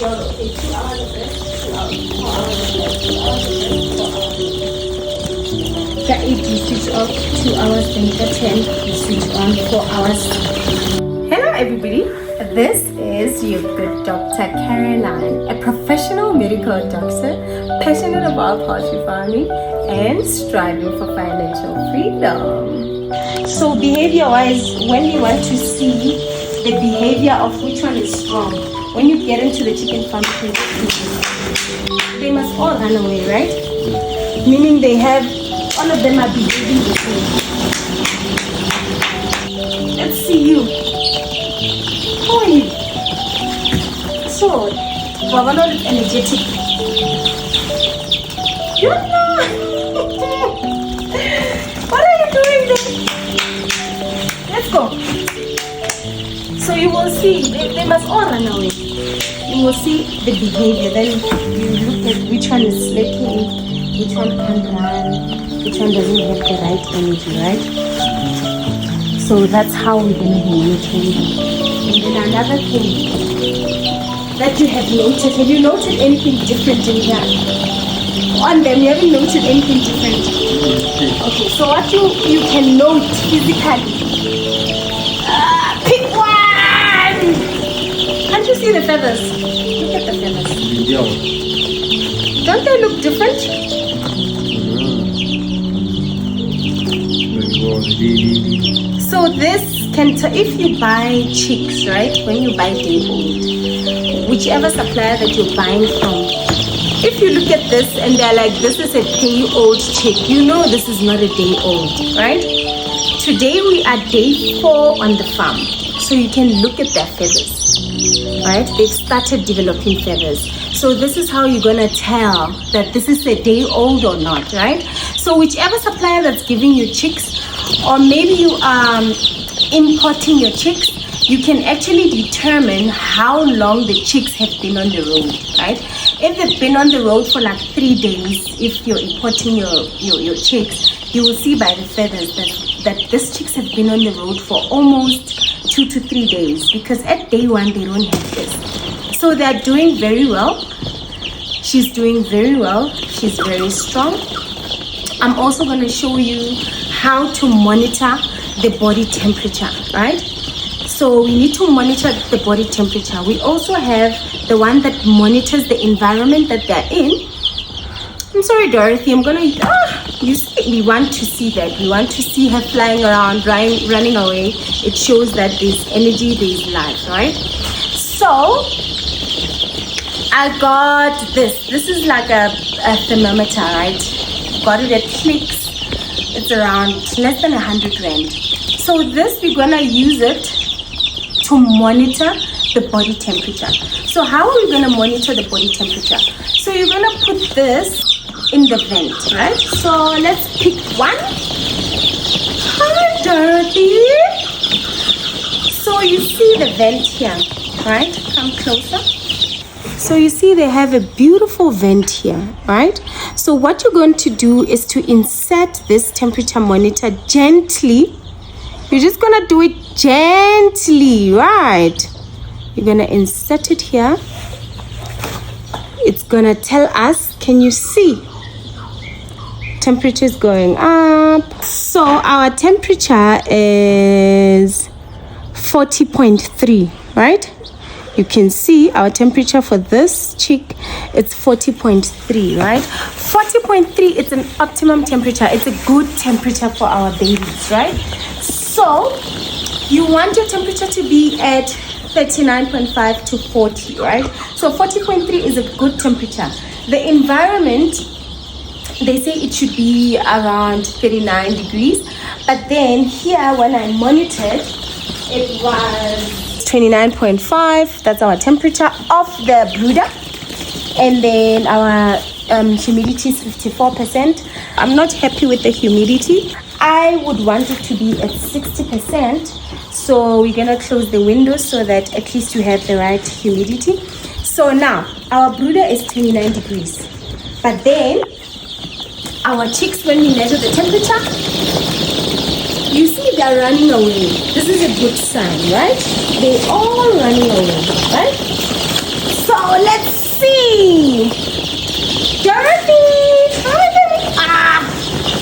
Okay, 2 hours of rest, 2 hours, 4 hours of rest, 2 hours of rest, 4 hours of rest. At 8 you switch off, 2 hours, then at 10 you switch on, 4 hours. Hello everybody, this is your good Dr. Caroline, a professional medical doctor, passionate about poultry farming and striving for financial freedom. So behavior-wise, when you want to see the behavior of which one is strong, when you get into the chicken farm, they must all run away, right? Meaning they have, all of them are behaving the same. Let's see you. How are you? So, Wawano is energetic. You're not. What are you doing there? Let's go. So you will see, they must all run away. You will see the behavior. Then you look at which one is slacking, which one can't run, which one doesn't have the right energy, right? So that's how we're going to be monitoring them. And then another thing that you have noted, have you noted anything different in here? On them, you haven't noted anything different. Okay, so what you can note physically. Pick one! Can't you see the feathers? Look at the feathers. Don't they look different? So this can, if you buy chicks, right? When you buy day old, whichever supplier that you're buying from, if you look at this and they're like, this is a day old chick, you know this is not a day old, right? Today we are day 4 on the farm. So you can look at their feathers, right? They've started developing feathers. So this is how you're gonna tell that this is a day old or not, right? So whichever supplier that's giving you chicks, or maybe you are importing your chicks, you can actually determine how long the chicks have been on the road, right? If they've been on the road for like 3 days, if you're importing your chicks, you will see by the feathers that these chicks have been on the road for almost 2 to 3 days, because at day 1 they don't have this. So they're doing very well. She's doing very well. She's very strong. I'm also going to show you how to monitor the body temperature, right? So we need to monitor the body temperature. We also have the one that monitors the environment that they're in. I'm sorry, Dorothy, I'm gonna, you see, we want to see that. We want to see her flying around, running away. It shows that there's energy, there's life, right? So, I got this. This is like a thermometer, right? Got it at Beaks. It's around less than 100 rand. So this, we're gonna use it to monitor the body temperature. So how are we going to monitor the body temperature? So you're going to put this in the vent, right? So let's pick one. Hi, Dorothy. So you see the vent here, right? Come closer. So you see they have a beautiful vent here, right? So what you're going to do is to insert this temperature monitor gently. You're just going to do it gently, right? You're going to insert it here. It's going to tell us, can you see? Temperature is going up. So our temperature is 40.3, right? You can see our temperature for this chick, it's 40.3, right? 40.3, it's an optimum temperature. It's a good temperature for our babies, right? So you want your temperature to be at 39.5 to 40, right? So 40.3 is a good temperature. The environment, they say it should be around 39 degrees. But then here, when I monitored, it was 29.5. That's our temperature of the brooder. And then our humidity is 54%. I'm not happy with the humidity. I would want it to be at 60%. So we're gonna close the windows so that at least you have the right humidity. So now our brooder is 29 degrees. But then our chicks, when we measure the temperature, you see they're running away. This is a good sign, right? They all running away, right? So let's see. Dorothy!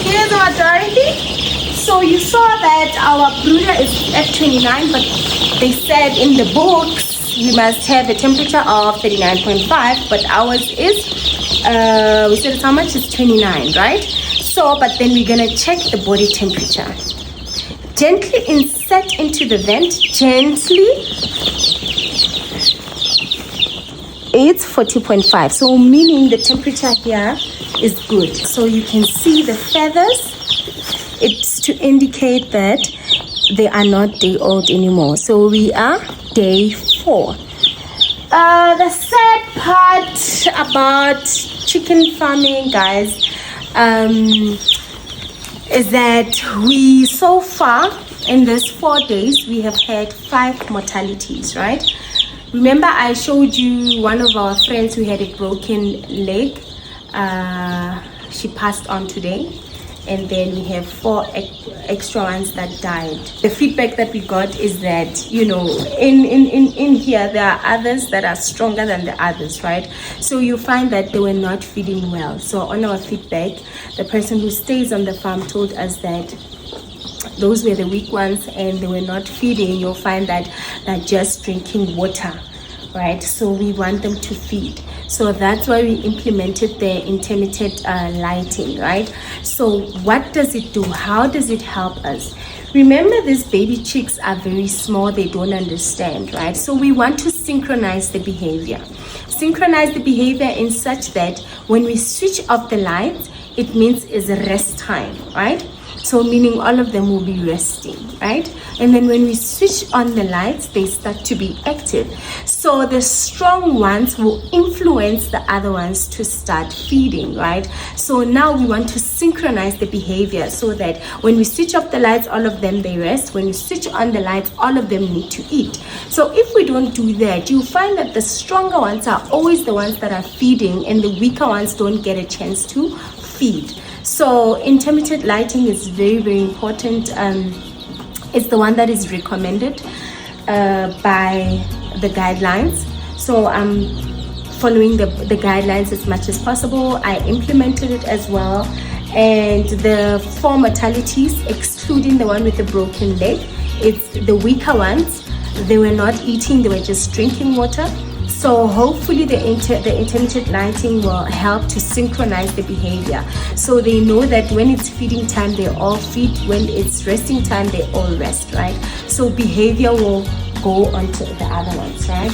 Here's our Dorothy. So you saw that our brooder is at 29, but they said in the books we must have a temperature of 39.5, but ours is, we said it's how much? It's 29, right? So, but then we're gonna check the body temperature. Gently insert into the vent, gently. It's 40.5, so meaning the temperature here is good. So you can see the feathers. It's to indicate that they are not day old anymore. So we are day 4. The sad part about chicken farming, guys, is that we so far in this 4 days we have had 5 mortalities, right? Remember I showed you one of our friends who had a broken leg. She passed on today, and then we have 4 extra ones that died. The feedback that we got is that, you know, in here there are others that are stronger than the others, right? So you find that they were not feeding well. So on our feedback, the person who stays on the farm told us that those were the weak ones and they were not feeding. You'll find that they're just drinking water, right? So we want them to feed. So that's why we implemented the intermittent lighting, right? So what does it do? How does it help us? Remember, these baby chicks are very small. They don't understand, right? So we want to synchronize the behavior. Synchronize the behavior in such that when we switch off the lights, it means it's a rest time, right? So meaning all of them will be resting, right? And then when we switch on the lights, they start to be active. So the strong ones will influence the other ones to start feeding, right? So now we want to synchronize the behavior so that when we switch off the lights, all of them, they rest. When we switch on the lights, all of them need to eat. So if we don't do that, you find that the stronger ones are always the ones that are feeding and the weaker ones don't get a chance to feed. So intermittent lighting is very, very important. It's the one that is recommended by the guidelines. So I'm following the guidelines as much as possible. I implemented it as well. And the 4 mortalities, excluding the one with the broken leg, it's the weaker ones. They were not eating, they were just drinking water. So hopefully the intermittent lighting will help to synchronize the behavior. So they know that when it's feeding time, they all feed. When it's resting time, they all rest, right? So behavior will go on to the other ones, right?